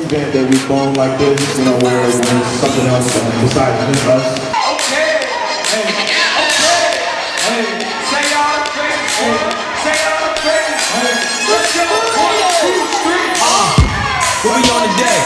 event that we formed like this, you know, where there's something else besides just us. Okay. Hey. Okay. Hey. Say y'all the crazy. Hey. Say y'all the crazy. Hey. Let's go. 1, 2, 3. What we on today?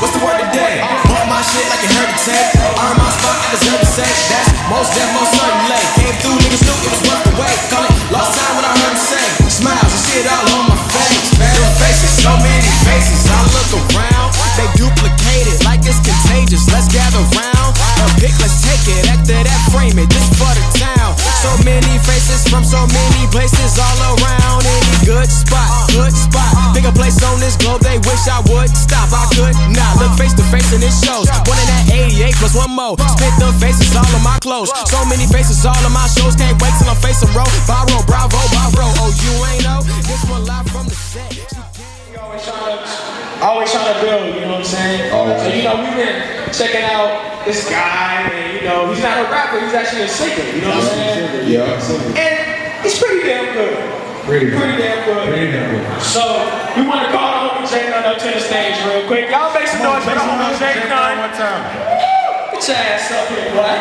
What's the word today? Bought my shit like it hurt to take. Earn my spot, I deserve to say. That's most deaf, most certainly. Came through, niggas knew it was worth the wait. Call it lost time when I heard him say. Smiles and shit all on my face. Better faces, so many faces. I look around, they duplicate it like it's contagious. Let's gather round. A pick, let's take it. After that, frame it. This for the town. So many faces from so many places all around. Any good spot, good spot. Bigger place on this globe, they wish I would stop. I could not look face to face and it shows. One in that 88 plus one more. Spit the faces all on my clothes. So many faces all on my shows. Can't wait till I'm facing row. Viral, bravo, bravo. Oh, you ain't know? This one live from the set. Always trying to build, you know what I'm saying? So, you know, we've been checking out this guy, and, you know, he's not a rapper, he's actually a singer, you know what I'm saying? Yeah. And he's pretty damn good. Pretty damn good. So, we want to call the homie J.None up to the stage real quick. Y'all make some noise for the homie J.None. One time. Get your ass up here, boy.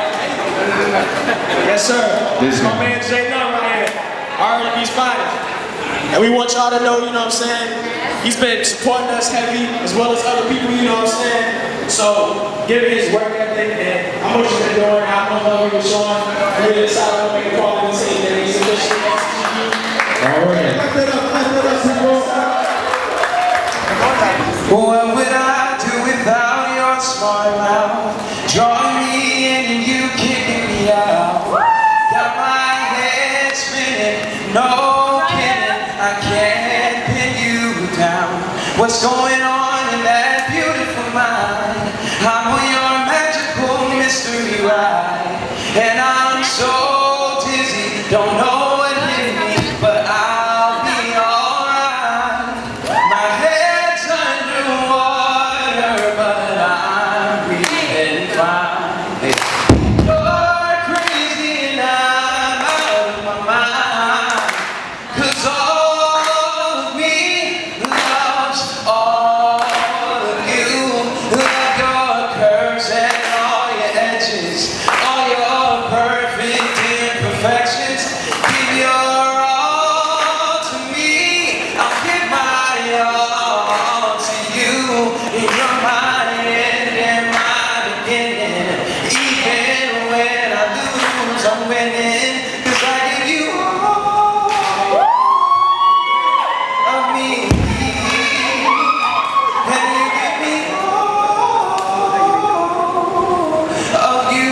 Yes, sir. This is my man J.None right here. R&B's finest. And we want y'all to know, you know what I'm saying? He's been supporting us heavy, as well as other people, you know what I'm saying? So, give it his work ethic and how much he's been doing, how much love he was showing. And we decided to make a call and say that he's officially FTGU. Alright. What would I do without your smart mouth? Drawing me in and you kicking me out. Got my head spinning, no kidding, I can't pin you down. What's going on in that beautiful mind? I'm on your magical mystery ride. And I'm so dizzy, don't know what hit me, but I'll be alright. My head's underwater, but I'm breathing fine. You're crazy and I'm out of my mind. 'Cause all of me loves all of you. Like your curves and all your edges, all your perfect imperfections. Give your all to me, I'll give my all to you. You're my end and my beginning. Even when I lose, I'm winning. 'Cause I give you all of me, and you give me all of you.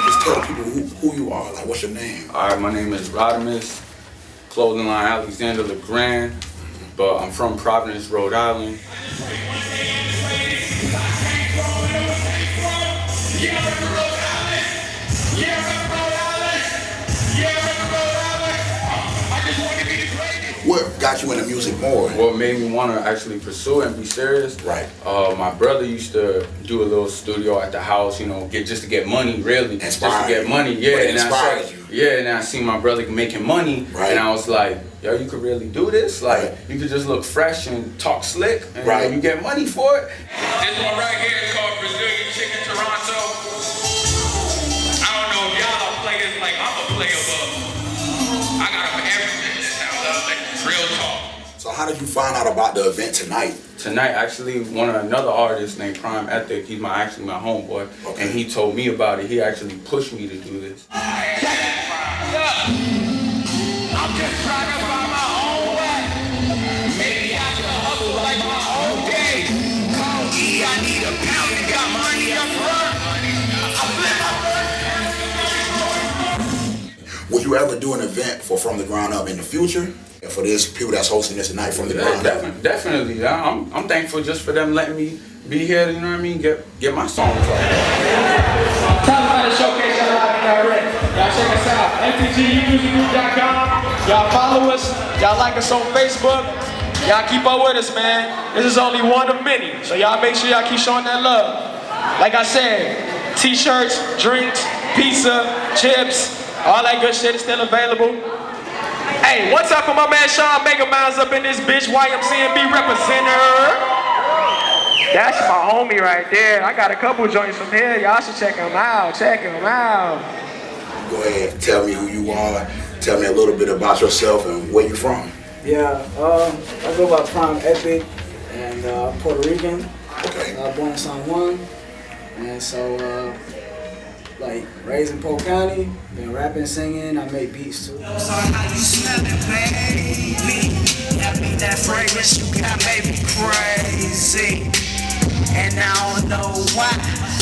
Just tell people who you are. Like, what's your name? Alright, my name is Rodimus, clothing line Alexander LeGrand, but I'm from Providence, Rhode Island. What got you into music more? What made me want to actually pursue it and be serious? Right. My brother used to do a little studio at the house, you know, just to get money, really. Just to get money, yeah. But it and inspired you. Yeah, and I seen my brother making money, Right. and I was like, yo, you could really do this? Like, Right. you could just look fresh and talk slick, and Right. you get money for it. This one right here is called Brazilian Chicken Toronto. I don't know if y'all are players like I'm a player, but I got them everything. I love it. Real talk. So how did you find out about the event tonight? Tonight, actually, another artist named Prime Ethic, he's actually my homeboy, Okay. and he told me about it. He actually pushed me to do this. I'm just trying to find my own way. Maybe I should hustle like my own days. Call E, I need a pound and got money up front. I flip my Would you ever do an event for From the Ground Up in the future? And for this people that's hosting this tonight from the ground up? Definitely. I'm thankful just for them letting me be here, you know what I mean? Get my songs out. Tell them how to showcase your live and direct. Y'all check us out. FTGUmusicgroup.com. Y'all follow us. Y'all like us on Facebook. Y'all keep up with us, man. This is only one of many. So y'all make sure y'all keep showing that love. Like I said, T-shirts, drinks, pizza, chips, all that good shit is still available. Hey, what's up for my man Sean Megaminds up in this bitch, YMCMB representative. That's my homie right there. I got a couple joints from here. Y'all should check him out. Check him out. Go ahead, tell me who you are. Tell me a little bit about yourself and where you from. Yeah, I go by Prime Epic, and I'm Puerto Rican. Okay. Born in Swann, and so like raised in Polk County. Been rapping, singing. I make beats too. How you smelling, baby? That be that fragrance you got, baby, crazy. And I don't know why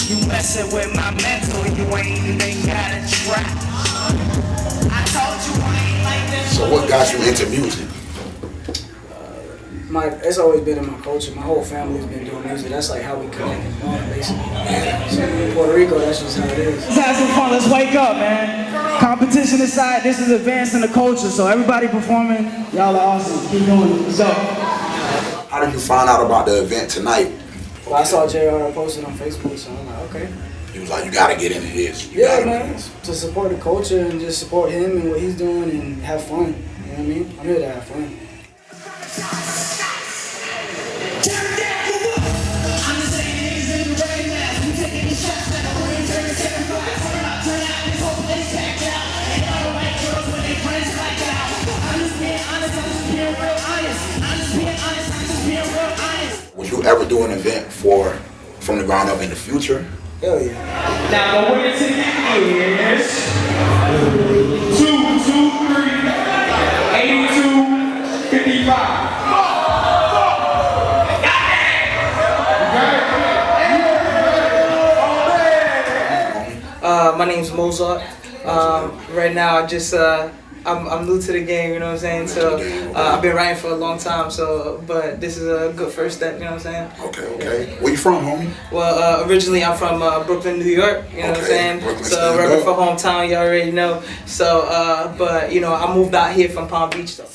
you messing with my mental. You ain't even gotta try. I told you I ain't like that. So what got you into music? It's always been in my culture. My whole family's been doing music. That's like how we connect and bond, basically. So in Puerto Rico, that's just how it is. Let's have some fun. Let's wake up, man. Competition aside, this is advancing the culture. So everybody performing, y'all are awesome. Keep doing it. So, How did you find out about the event tonight? Well, I saw JayArUh posted on Facebook, so I'm like, okay. He was like, you gotta get into this. You Yeah, gotta man. do this. To support the culture and just support him and what he's doing and have fun. You know what I mean? I'm here to have fun. Would you ever do an event from the ground up in the future? Hell yeah. Now the winner ticket is 223 8255. My name's Mozart. Right now, I just I'm new to the game, you know what I'm saying? So I've been writing for a long time, but this is a good first step, you know what I'm saying? Okay. Where you from, homie? Well, originally I'm from Brooklyn, New York, you know what I'm saying? Brooklyn, So repping for hometown, you already know. So, but you know, I moved out here from Palm Beach though.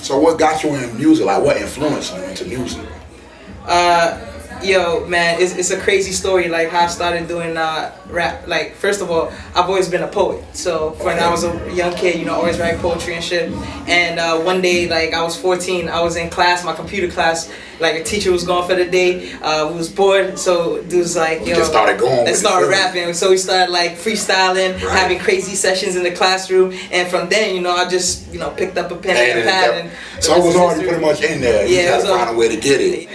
So what got you in music? Like what influenced you into music? Yo, man, it's a crazy story, like how I started doing rap. Like, first of all, I've always been a poet. So when I was a young kid, you know, always write poetry and shit. And one day, like I was 14, I was in class, my computer class. Like a teacher was gone for the day. We was bored, so dude was like, yo, just started going. Let's start rapping. So we started like freestyling, having crazy sessions in the classroom. And from then, you know, I just, you know, picked up a pen and a pad. And so it was already pretty much in there. You yeah, had to find a way to get it.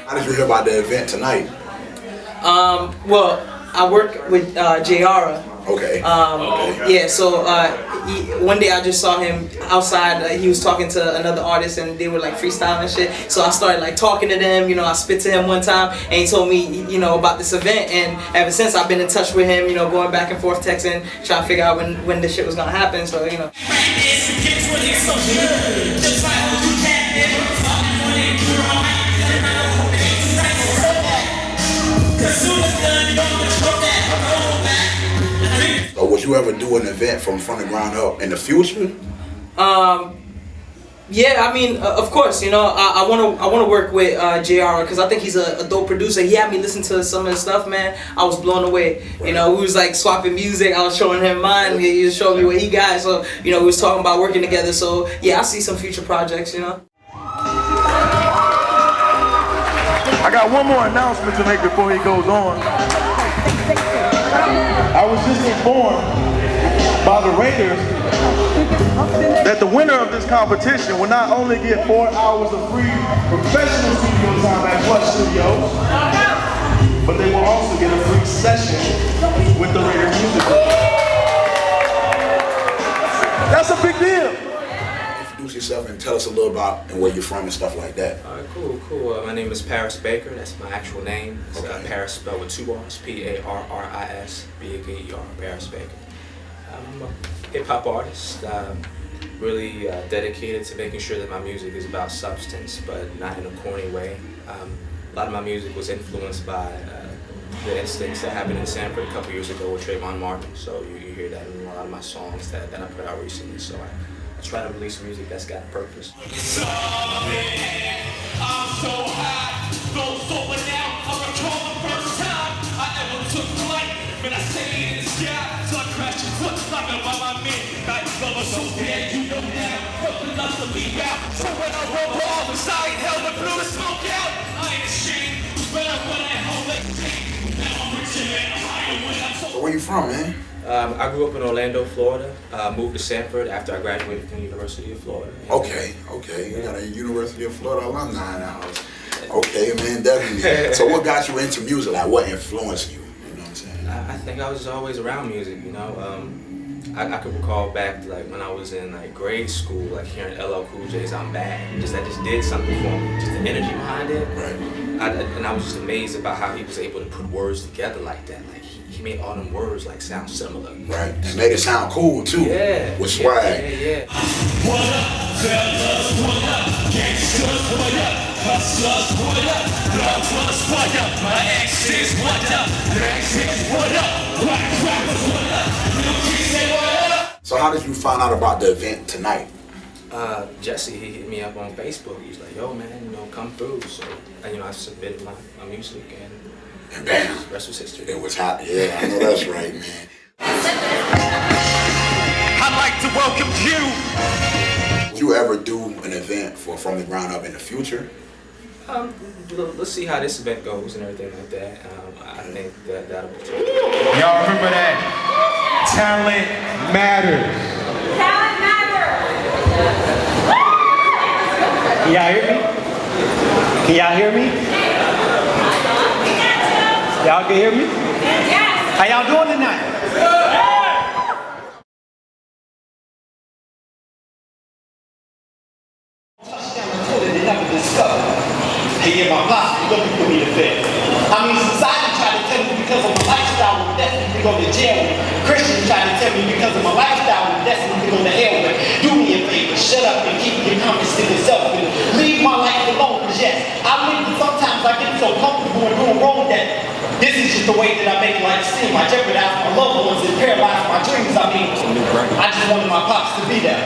How did you hear about the event tonight? Well, I work with JayArUh. Okay. Yeah, so one day I just saw him outside. He was talking to another artist and they were like freestyling and shit. So I started like talking to them, you know, I spit to him one time and he told me, you know, about this event. And ever since I've been in touch with him, you know, going back and forth texting, trying to figure out when this shit was gonna happen, so, you know. Or would you ever do an event from the ground up in the future? Yeah, I mean, of course, you know, I wanna work with JayArUh because I think he's a dope producer. He had me listen to some of his stuff, man. I was blown away. You know, we was like swapping music. I was showing him mine. He was showing me what he got. So, you know, we was talking about working together. So, yeah, I see some future projects, you know. I got one more announcement to make before he goes on. I was just informed by the Raiderz that the winner of this competition will not only get 4 hours of free professional studio time at Plush Studios, but they will also get a free session with the Raiderz music group. That's a big deal. Introduce yourself and tell us a little about and where you're from and stuff like that. All right, cool. My name is Parris Baker. That's my actual name. It's Parris spelled with 2 R's. Parris Baker. Parris Baker. I'm a hip-hop artist. Really dedicated to making sure that my music is about substance, but not in a corny way. A lot of my music was influenced by the incidents that happened in Sanford a couple years ago with Trayvon Martin. So you hear that in a lot of my songs that I put out recently. So I try to release music that's got a purpose. I'm so high, go sober now. I recall the first time I ever took flight. Man, I stayed in the sky, so I crashed your foot, knocking by my midnight lover. So bad, you know now, nothing enough to leave out. So when I roll off the side, hell, the blew the smoke out. I ain't ashamed, but I went at home like now I'm rich and I'm higher when I'm so. Where you from, man? I grew up in Orlando, Florida. Moved to Sanford after I graduated from the University of Florida. Okay. You got a University of Florida alumni now. Okay, man, definitely. So what got you into music? Like, what influenced you? You know what I'm saying? I think I was always around music, you know. I could recall back like when I was in like grade school, like hearing LL Cool J's "I'm Bad." That just did something for me. Just the energy behind it. Right. And I was just amazed about how he was able to put words together like that. Like he made all them words like sound similar. Right. And made it sound cool too. Yeah. With swag. Yeah. What up, fellas? What up, gangsters? What up, hustlers? What up, blood what up? My exes, what up? Exes, what up? Black rappers, what up? Little kids say what up? So how did you find out about the event tonight? Jesse, he hit me up on Facebook. He was like, "Yo, man, you know, come through." So, I submitted my music, and bam, the rest was history. It was hot. Yeah, I know that's right, man. I'd like to welcome you. Would you ever do an event for From the Ground Up in the future? Let's see how this event goes and everything like that. I think that'll be true. Y'all remember that? Talent matters. Talent matters. Can y'all hear me? Can y'all hear me? Y'all can hear me? Yes. How y'all doing tonight? Hey, in my posse, you're looking for me to fit. I mean, society tried to tell me because of my lifestyle, I'm destined to go to jail. Christians tried to tell me because of my lifestyle, I'm destined to go to hell. But do me a favor, shut up and keep your comments to yourself and leave my life alone. Because yes, I believe that sometimes I get so comfortable and doing wrong that this is just the way that I make life seem. I jeopardize my loved ones and paralyze my dreams. I mean, I just wanted my pops to be there.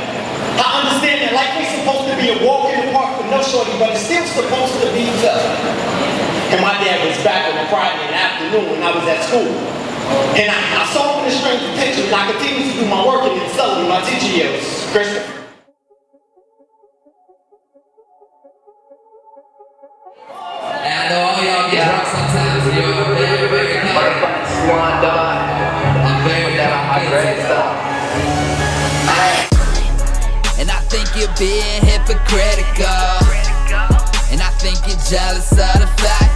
I understand that life ain't supposed to be a walk in the park with no shorty, but it's still supposed to be tough. And my dad was back on a Friday in the afternoon when I was at school. And I saw him in a strange picture, and I continued to do my work and selling my teacher years, Christopher. And I know all y'all get drunk sometimes, and you're very, very kind. Swann done. I'm very great stuff. And I think you're being hypocritical. And I think you're jealous of the fact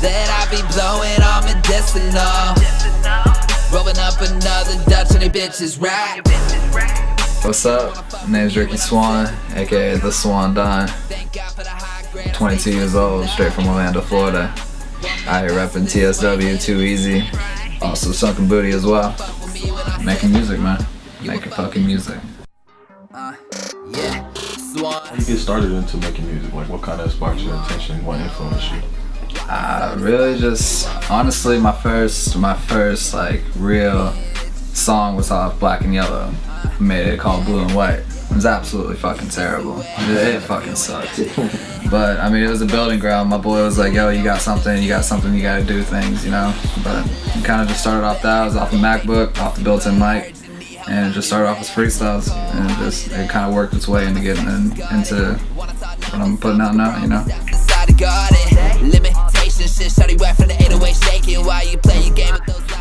that I be blowing on medicinal. Rolling up another Dutch and the bitches rap. What's up? My name's Rickey Swan, aka The Swan Don. 22 years old, straight from Orlando, Florida. Out here repping TSW, Too Easy. Also Sunken Booty as well. Making music, man. Making fucking music. Yeah. How you get started into making music? Like, what kind of sparked your attention? What influenced you? Really just, honestly, my first like real song was off Black and Yellow. I made it called Blue and White. It was absolutely fucking terrible. It fucking sucked. But I mean, it was a building ground. My boy was like, "Yo, you got something, you gotta do things, you know." But it kind of just started off that. I was off a MacBook, off the built-in mic, and it just started off as freestyles, and it kind of worked its way into getting into what I'm putting out now, you know.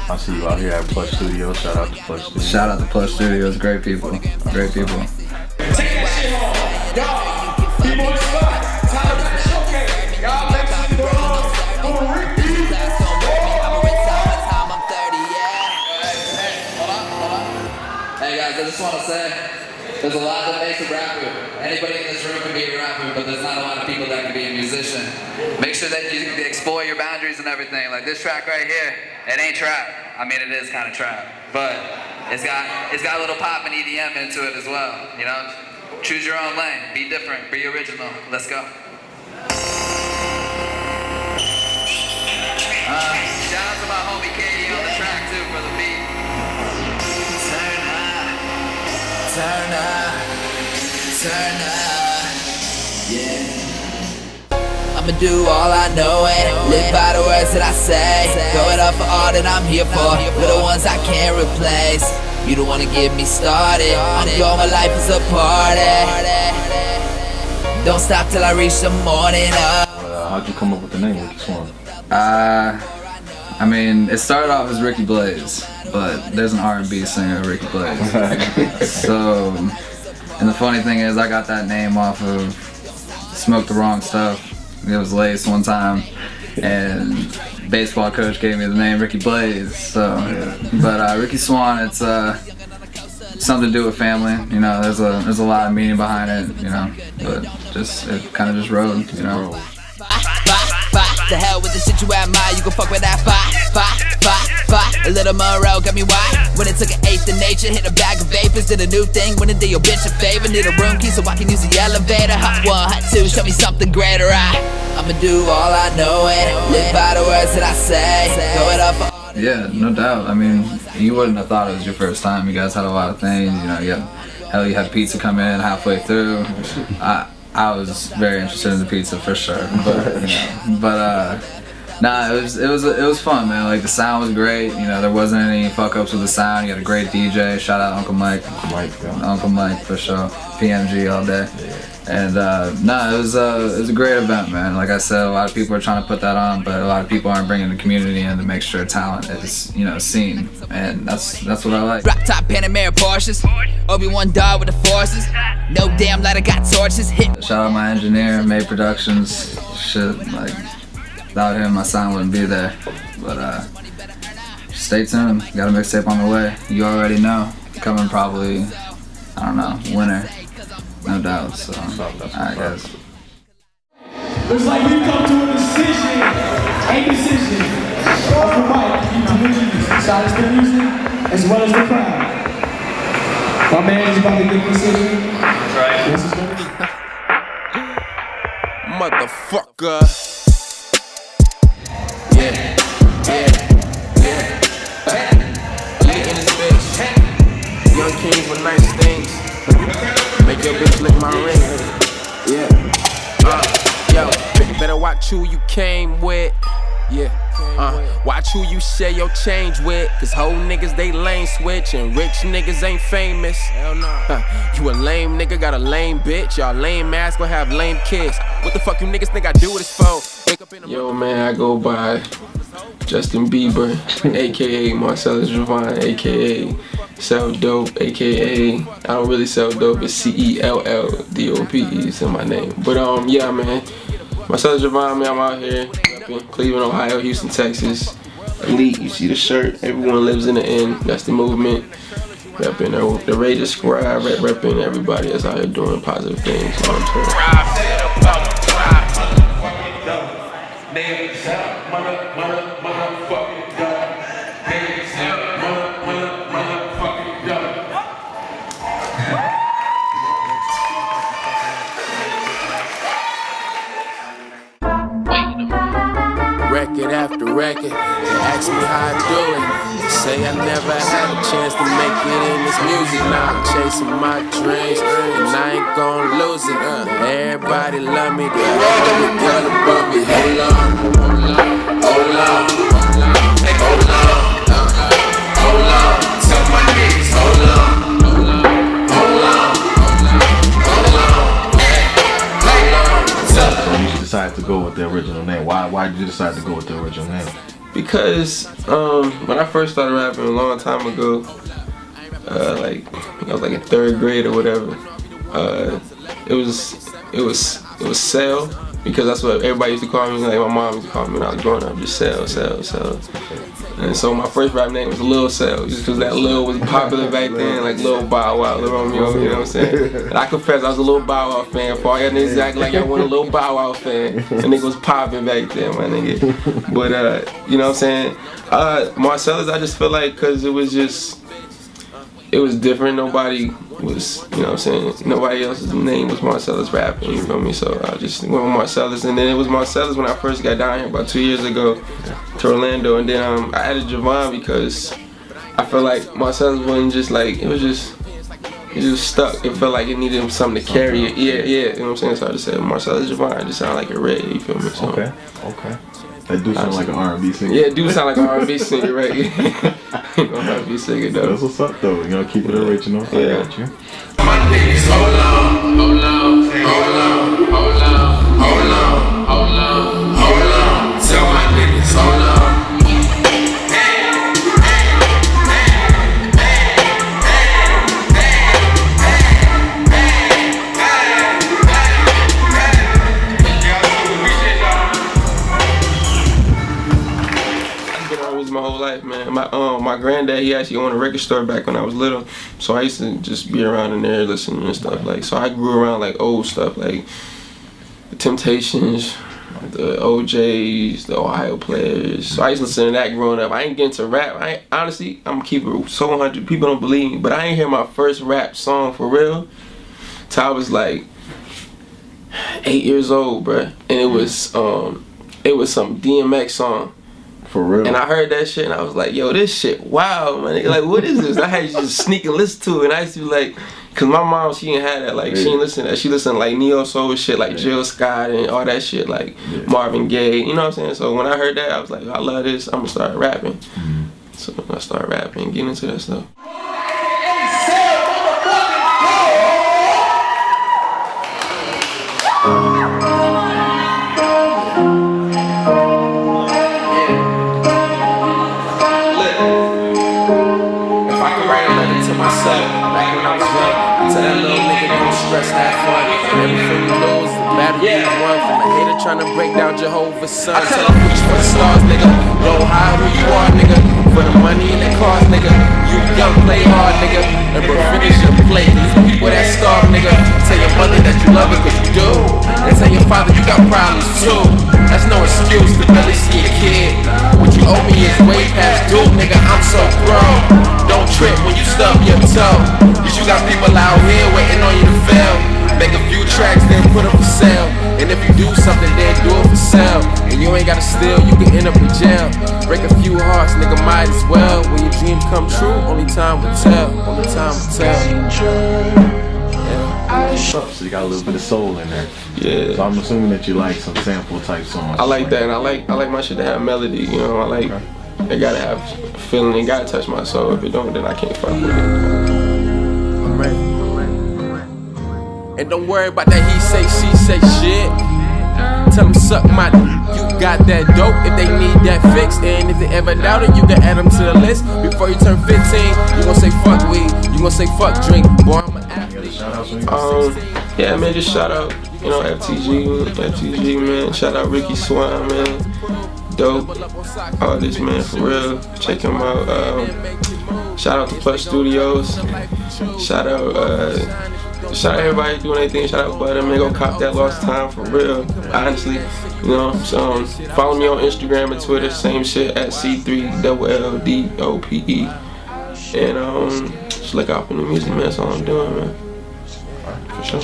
I see you out here at Plush Studios. Shout out to Plush Studios. Shout out to Plush Studios. Great people. Great people. Take that shit home. Y'all, BBoy Spot, Tyler Showcase. Y'all make some doors for Rickey. Hey guys, I just want to say, There's a lot that makes a rapper. Anybody in this room can be a rapper, but there's not a lot of people that can be a musician. Make sure that you explore your boundaries and everything. Like this track right here, it ain't trap. I mean, it is kind of trap, but it's got a little pop and EDM into it as well. You know, choose your own lane, be different, be original. Let's go. Shout out to my homie Katie on the track too for the beat. Turn up, yeah. I'ma do all I know and live by the words that I say. Throw it up for all that I'm here for, for the ones I can't replace. You don't wanna get me started, I'm going, my life is a party. Don't stop till I reach the morning up. How'd you come up with the name Rickey Swan? I mean, it started off as Ricky Blaze, but there's an R&B singer, Ricky Blaze. So, and the funny thing is, I got that name off of Smoke the Wrong Stuff. It was laced one time, and baseball coach gave me the name Ricky Blaze. So, but Rickey Swan, it's something to do with family. You know, there's a lot of meaning behind it. You know, but it kind of just rode. You know. The hell with the shit you admire, you can fuck with that fire. A little Monroe got me wide. When it took an eighth of nature, hit a bag of vapors, did a new thing. When it did your bitch a favor, need a room key so I can use the elevator. Hot one, hot two, show me something greater. I'ma do all I know and live by the words that I say. Throw it up for all. Yeah, no doubt. I mean, you wouldn't have thought it was your first time. You guys had a lot of things. You know, you had pizza come in halfway through. I was very interested in the pizza for sure, nah, it was fun, man. Like the sound was great. You know, there wasn't any fuck ups with the sound. You had a great DJ. Shout out Uncle Mike. Uncle Mike for sure. PMG all day. And it was a great event, man. Like I said, a lot of people are trying to put that on, but a lot of people aren't bringing the community in to make sure talent is, you know, seen. And that's what I like. Drop top Panamera Porsches. Obi-Wan died with the forces. No damn light, I got torches. Hit. Shout out my engineer, Made Productions. Shit, like without him, my sound wouldn't be there. But stay tuned. Got a mixtape on the way. You already know. Coming probably, I don't know, winter. No doubt, so, alright guys. Looks like we've come to a decision. A decision. Off the mic, shout out to the music, as well as the crowd. My man is about to get a decision. Right. This is gonna be. Motherfucker. Yeah. Lit in this bitch. Young kings with nice things. Make your bitch lick my ring. Yeah. Yo, better watch who you came with. Yeah. Watch who you share your change with. Cause whole niggas they lane switch and rich niggas ain't famous. Hell no. You a lame nigga, got a lame bitch. Y'all lame ass gon' have lame kids. What the fuck you niggas think I do this for? Yo man, I go by Justin Bieber, aka Marcellus Juvann, aka Sell Dope, aka I don't really sell dope, it's CELLDOPE is in my name. But yeah man, Marcellus Juvann, man, I'm out here rapping Cleveland, Ohio, Houston, Texas. Elite, you see the shirt, everyone lives in the end, that's the movement. Repping the Raiderz squad, repping everybody that's out here doing positive things. You know what I'm saying? Record after record, they ask me how I do it. Say I never had a chance to make it in this music. Now I'm chasing my dreams, and I ain't gon' lose it. Everybody love me, they all the girl above me. Hold on, hold on, hold on, hold on. Tell my niggas, hold on, hold on, hold on. You decided to go with the original name. Why did you decide to go with the original name? Because when I first started rapping a long time ago, like I was like in 3rd grade or whatever, it was Sell, because that's what everybody used to call me. Like my mom used to call me when I was growing up, just Sell. And so my first rap name was Lil Cell, just because that Lil was popular back then, like Lil Bow Wow, Lil Romeo, you know what I'm saying? And I confess I was a Lil Bow Wow fan. For all y'all niggas act like y'all want a Lil Bow Wow fan. The nigga was popping back then, my nigga. But you know what I'm saying? Marcellus, I just feel like, cause it was different. Nobody was, you know what I'm saying? Nobody else's name was Marcellus rapping, you feel me? So I just went with Marcellus, and then it was Marcellus when I first got down here about 2 years ago to Orlando, and then I added Juvann because I feel like Marcellus wasn't just like, it was just stuck. It felt like it needed something to carry it. Yeah, you know what I'm saying? So I just said Marcellus Juvann, it just sounded like a red, you feel me? So, okay. That do sound like an R&B singer. Yeah, it do sound like an R&B singer, right? R&B singer though. That's what's up though, you know, keep it original. Yeah. I got you. My niggas, hold on, hold on, hold on, hold on, hold on, hold on, hold on. Tell my niggas, hold on. My whole life, man. My granddad, he actually owned a record store back when I was little, so I used to just be around in there listening and stuff. Like, so I grew around like old stuff, like the Temptations, the OJs, the Ohio Players. So I used to listen to that growing up. I ain't getting to rap. Honestly, I'm gonna keep it so 100. People don't believe me, but I ain't hear my first rap song for real till I was like 8 years old, bruh. And it was some DMX song. For real. And I heard that shit and I was like, yo, this shit, wow, man. Like, what is this? I had to just sneak and listen to it. And I used to be like, cause my mom, she didn't have that. Like, she didn't listen to that. She listened to like Neo Soul shit, like Jill Scott and all that shit, like Marvin Gaye. You know what I'm saying? So when I heard that, I was like, I love this. I'm gonna start rapping. So I started rapping and getting into that stuff. Back when I was young, I tell that little nigga don't stress, have fun. Everything you know is the battle you won. From a hater trying to break down Jehovah's son. Tell him reach for the stars, nigga. Don't hide who you are, nigga. For the money and the cars, nigga. You young, play hard, nigga. And bro, finish your plate. These people that starve, nigga. Tell your mother that you love it, cause you do. And tell your father you got problems too. That's no excuse to barely see a kid. What you owe me is way past due, nigga. I'm so grown. Don't trip when you stub your toe. Cause you got people out here waiting on you to fail. Make a few tracks, then put them for sale. And if you do something, then do it for sale. And you ain't gotta steal, you can end up in jail. Break a few hearts, nigga, might as well. When your dreams come true, only time will tell. Only time will tell. So you got a little bit of soul in there. Yeah. So I'm assuming that you like some sample type songs. I like that, and I like my shit to have melody, you know. I like it gotta have feeling, it gotta touch my soul. If it don't, then I can't fuck with it. I'm ready. And don't worry about that he say, she say shit. Tell them suck my you got that dope if they need that fixed. And if they ever doubt it, you can add them to the list. Before you turn 15, you gon' say fuck weed, you gon' say fuck drink. Boy, I'm an athlete. Yeah, man, just shout out, you know, FTG, man. Shout out Rickey Swan, man. Dope artist, man, for real. Check him out. Shout out to Plush Studios. Shout out everybody doing anything. Shout out Butta, man. Go cop that Lost Time for real. Honestly, you know. So follow me on Instagram and Twitter. Same shit at C3LLDOPE. And just look out for new music, man. That's all I'm doing, man. For sure.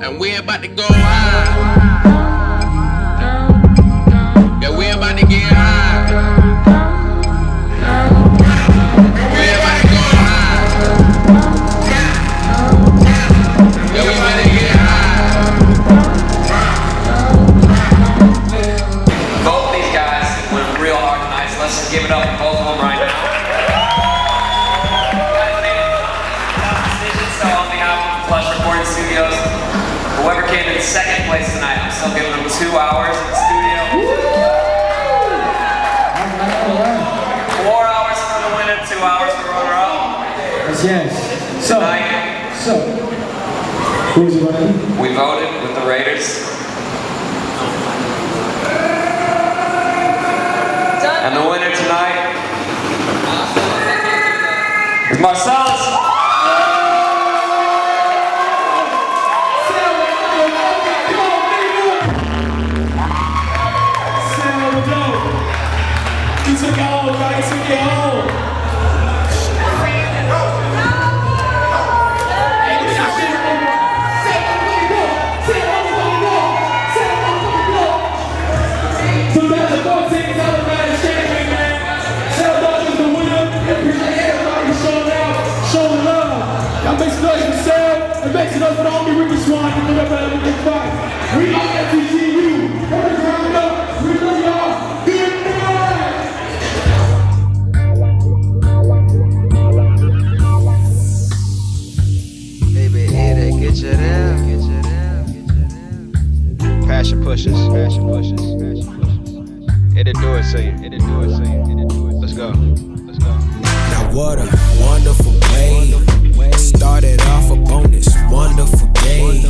And we're about to go high. Yeah, we're about to get high. We're about to go high. Yeah, we about to get high. Both these guys went real hard tonight, so let's just give it up for both of them right now. Plush Studios. Whoever came in second place tonight, I'm still giving them 2 hours in the studio. 4 hours for the winner, 2 hours for runner-up. Yes. So, So, who's it gonna be? We voted with the Raiderz. And the winner tonight is Marcellus. You took it home, right? You took it home. So that's the 14th televised champion, man. Tell Dodgers the winner. Appreciate everybody showing out, showing love. Y'all make some noise for yourself and make some noise for the homie Rickey Swan and put up at a big fight. We are FTGU. First round up. We love y'all. Good night. Baby, hit it, get you there. Passion pushes, passion pushes, passion pushes. It'll do it to you, it'll do it to you, it'll do it. Let's go, let's go. Now what a wonderful way. Started off a bonus, wonderful day.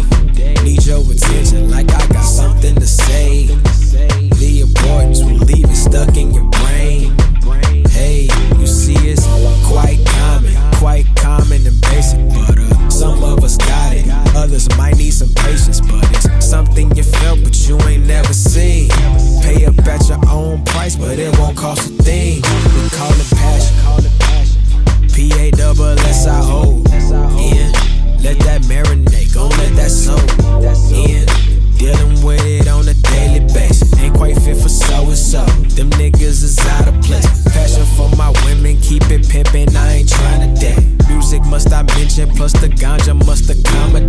Need your attention like I got something to say. The importance will leave it stuck in your brain. Hey, you see it's quite common and basic, but some of us got it. Others might need some patience, but it's something you felt but you ain't never seen. Pay up at your own price, but it won't cost a thing. We call it passion. PASSIO. In, let that marinate, gon' let that soak in. Dealing with it on a daily basis, ain't quite fit for so and so. Them niggas is out of place. Passion for my women, keep it pimpin', I ain't tryna date. Music must I mention, plus the ganja must accommodate.